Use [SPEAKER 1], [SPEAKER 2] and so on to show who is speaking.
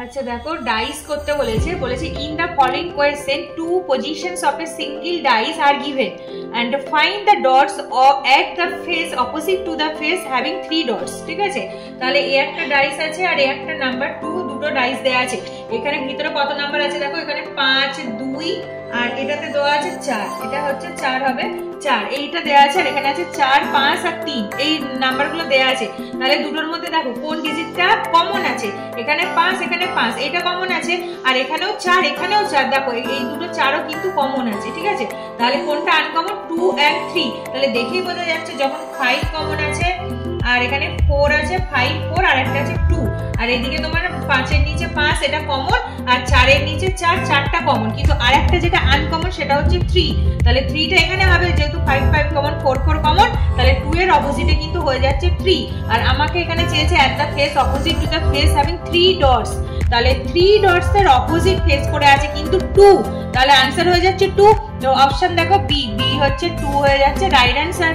[SPEAKER 1] আচ্ছা দেখো, ডাইস করতে বলেছে, in the following question two positions of a single dice are given and find the dots at the face opposite to the face having 3 dots. ঠিক আছে, তাহলে এই একটা ডাইস আছে আর এই একটা নাম্বার 2, দুটো ডাইস দেয়া আছে। এখানে ভিতরে কত নাম্বার আছে দেখো, এখানে 5, 2 আর এটাতে দেওয়া আছে 4, এটা হচ্ছে 4 হবে 4, এইটা দেয়া আছে আর এখানে আছে 4, 5 আর 3, এই নাম্বারগুলো দেয়া আছে। তাহলে দুটোর মধ্যে দেখো কোন ডিজিটটা কমন আছে, এখানে 5 এখানে 5, এটা কমন আছে আর এখানেও 4 এখানেও 4, দেখো এই দুটো 4ও কিন্তু কমন আছে। ঠিক আছে, তাহলে কোনটা আনকমন, 2 and 3, তাহলে দেখেই বোঝা যাচ্ছে যখন 5 কমন আছে আর এখানে 4 আছে, 5 4 আর একটা আছে 2, আর এদিকে তোমার 5 এর নিচে 5 এটা কমন আর 4 এর নিচে 4, 4টা কমন, কিন্তু আরেকটা যেটা আনকমন সেটা হচ্ছে 3, তাহলে 3টা এখানে হবে, যেহেতু 5 5 কমন 4 4 কমন, তাহলে 2 এর অপোজিটে কিন্তু হয়ে যাচ্ছে 3। আর আমাকে এখানে চেয়েছে এট the face opposite to the face having 3 dots, তাহলে 3 ডটস এর অপোজিট ফেস করে আছে কিন্তু 2, তাহলে आंसर হয়ে যাচ্ছে 2। তো অপশন দেখো বি হচ্ছে 2 হয়ে যাচ্ছে রাইট आंसर।